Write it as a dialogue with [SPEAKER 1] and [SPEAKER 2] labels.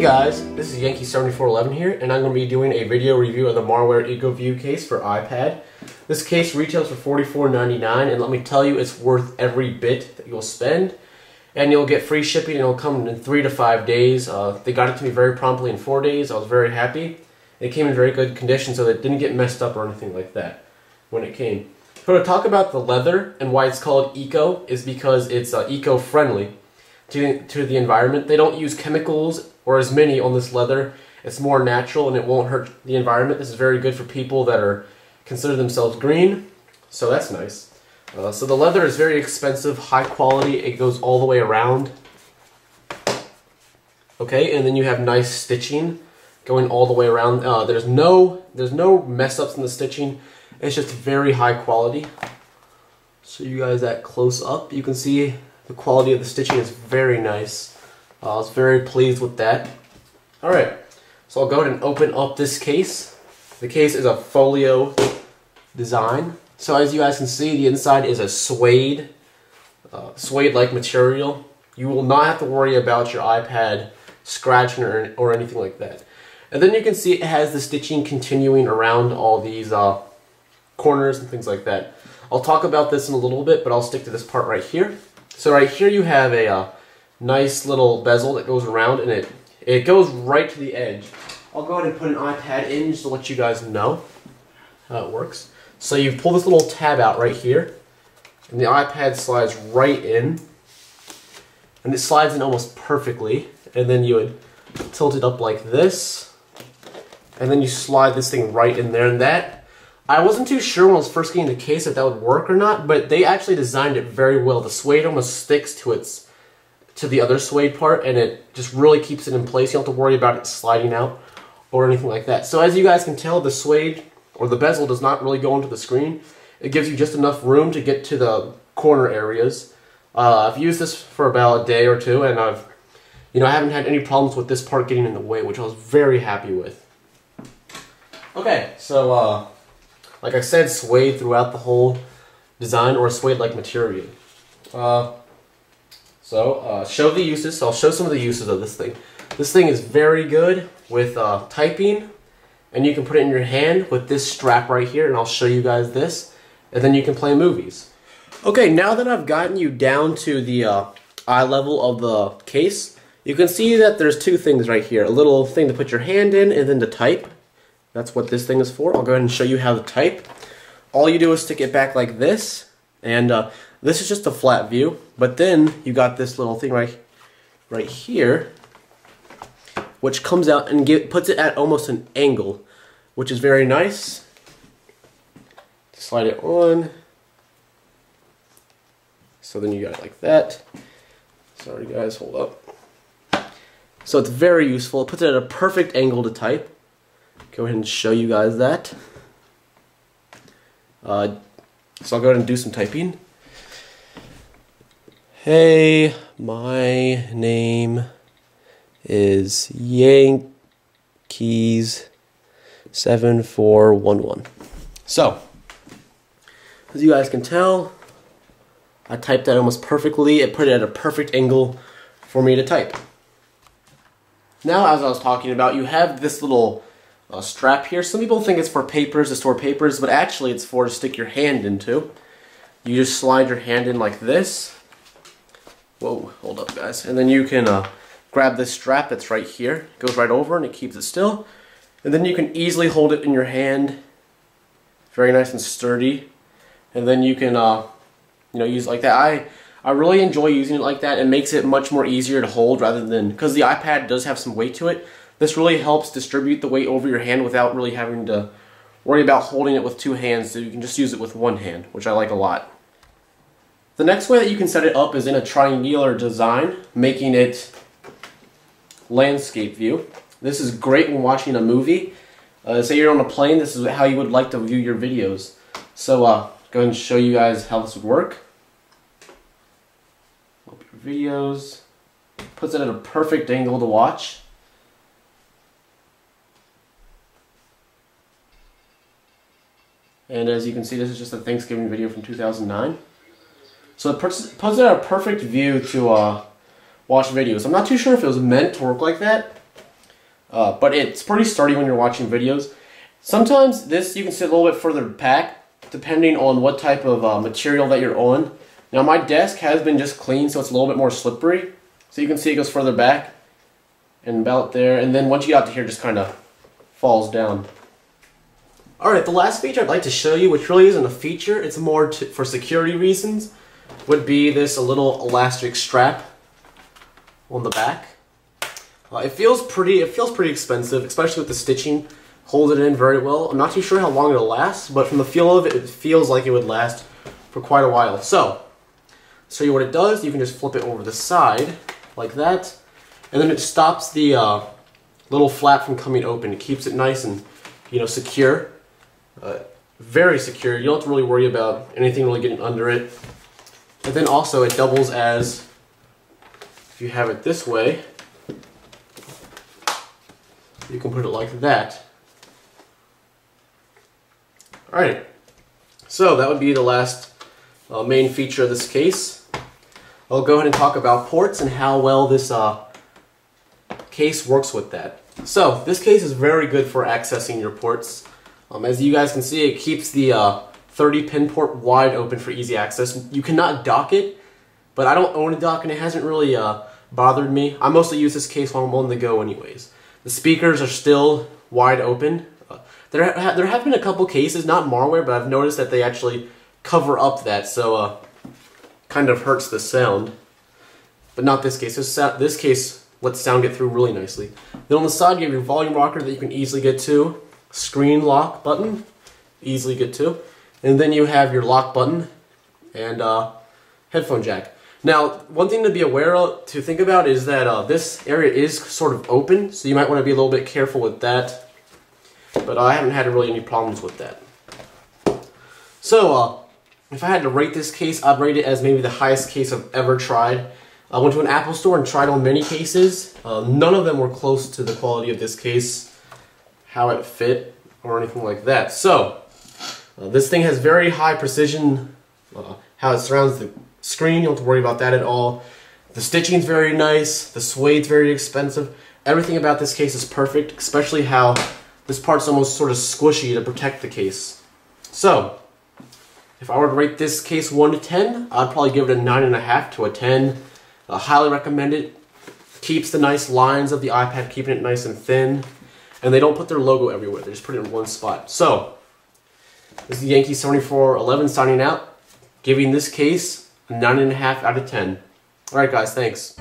[SPEAKER 1] guys, this is Yankee7411 here, and I'm going to be doing a video review of the MARWARE EcoVue case for iPad. This case retails for $44.99, and let me tell you, it's worth every bit that you'll spend. And you'll get free shipping, and it'll come in 3 to 5 days. They got it to me very promptly in 4 days. I was very happy. It came in very good condition, so that it didn't get messed up or anything like that when it came. So to talk about the leather and why it's called Eco is because it's eco-friendly to the environment. They don't use chemicals or as many on this leather. It's more natural and it won't hurt the environment. This is very good for people that consider themselves green, so that's nice. So the leather is very expensive, high quality. It goes all the way around. Okay, and then you have nice stitching going all the way around. There's no mess ups in the stitching. It's just very high quality. So you guys that close up, you can see the quality of the stitching is very nice. I was very pleased with that. Alright, so I'll go ahead and open up this case. The case is a folio design. So as you guys can see, the inside is a suede, suede-like material. You will not have to worry about your iPad scratching or anything like that. And then you can see it has the stitching continuing around all these corners and things like that. I'll talk about this in a little bit, but I'll stick to this part right here. So right here you have a nice little bezel that goes around, and it goes right to the edge. I'll go ahead and put an iPad in just to let you guys know how it works. So you pull this little tab out right here, and the iPad slides right in, and it slides in almost perfectly. And then you would tilt it up like this, and then you slide this thing right in there. And that, I wasn't too sure when I was first getting the case that would work or not, but they actually designed it very well. The suede almost sticks to the other suede part, and it just really keeps it in place. You don't have to worry about it sliding out or anything like that. So as you guys can tell, the suede or the bezel does not really go into the screen. It gives you just enough room to get to the corner areas. I've used this for about a day or two, and I haven't had any problems with this part getting in the way, which I was very happy with. Okay, so like I said, suede throughout the whole design, or a suede-like material. Show the uses. So I'll show some of the uses of this thing. This thing is very good with typing, and you can put it in your hand with this strap right here, and I'll show you guys this, and then you can play movies. Okay, now that I've gotten you down to the eye level of the case, you can see that there's two things right here. A little thing to put your hand in, and then to type. That's what this thing is for. I'll go ahead and show you how to type. All you do is stick it back like this, and this is just a flat view, but then you got this little thing right here, which comes out and puts it at almost an angle, which is very nice. Slide it on. So then you got it like that. Sorry guys, hold up. So it's very useful. It puts it at a perfect angle to type. Go ahead and show you guys that. So I'll go ahead and do some typing. Hey, my name is Yankees7411. So, as you guys can tell, I typed that almost perfectly. It put it at a perfect angle for me to type. Now, as I was talking about, you have this little strap here. Some people think it's for papers, to store papers, but actually it's for to stick your hand into. You just slide your hand in like this. Whoa, hold up guys. And then you can grab this strap that's right here. It goes right over and it keeps it still. And then you can easily hold it in your hand. Very nice and sturdy. And then you can use it like that. I really enjoy using it like that. It makes it much more easier to hold rather than, because the iPad does have some weight to it. This really helps distribute the weight over your hand without really having to worry about holding it with two hands, so you can just use it with one hand, which I like a lot. The next way that you can set it up is in a triangular design, making it landscape view. This is great when watching a movie. Say you're on a plane, this is how you would like to view your videos. So go ahead and show you guys how this would work. Open your videos. Puts it at a perfect angle to watch. And as you can see, this is just a Thanksgiving video from 2009. So it puts it at a perfect view to watch videos. I'm not too sure if it was meant to work like that, but it's pretty sturdy when you're watching videos. Sometimes this you can sit a little bit further back, depending on what type of material that you're on. Now my desk has been just cleaned, so it's a little bit more slippery. So you can see it goes further back and about there, and then once you get out to here, it just kind of falls down. Alright, the last feature I'd like to show you, which really isn't a feature, it's more for security reasons, would be this little elastic strap on the back. It feels pretty expensive, especially with the stitching. Holds it in very well. I'm not too sure how long it'll last, but from the feel of it, it feels like it would last for quite a while. So, show you what it does. You can just flip it over the side like that, and then it stops the little flap from coming open. It keeps it nice and secure, very secure. You don't have to really worry about anything really getting under it. And then also it doubles as, if you have it this way, you can put it like that. Alright, so that would be the last main feature of this case. I'll go ahead and talk about ports and how well this case works with that. So, this case is very good for accessing your ports. As you guys can see, it keeps the 30 pin port wide open for easy access. You cannot dock it, but I don't own a dock and it hasn't really bothered me. I mostly use this case when I'm on the go anyways. The speakers are still wide open. There have been a couple cases, not MARWARE, but I've noticed that they actually cover up that, so kind of hurts the sound. But not this case. This case lets sound get through really nicely. Then on the side you have your volume rocker that you can easily get to, screen lock button, easily get to, and then you have your lock button and headphone jack. Now, one thing to be aware of, to think about, is that this area is sort of open, so you might want to be a little bit careful with that. But I haven't had really any problems with that. So, if I had to rate this case, I'd rate it as maybe the highest case I've ever tried. I went to an Apple store and tried on many cases. None of them were close to the quality of this case, how it fit, or anything like that. So, this thing has very high precision, how it surrounds the screen. You don't have to worry about that at all. The stitching's very nice, the suede's very expensive. Everything about this case is perfect, especially how this part's almost sort of squishy to protect the case. So, if I were to rate this case 1 to 10, I'd probably give it a 9.5 to a 10. I highly recommend it. Keeps the nice lines of the iPad, keeping it nice and thin. And they don't put their logo everywhere, they just put it in one spot. So, this is Yankee 7411 signing out, giving this case a 9.5 out of 10. Alright guys, thanks.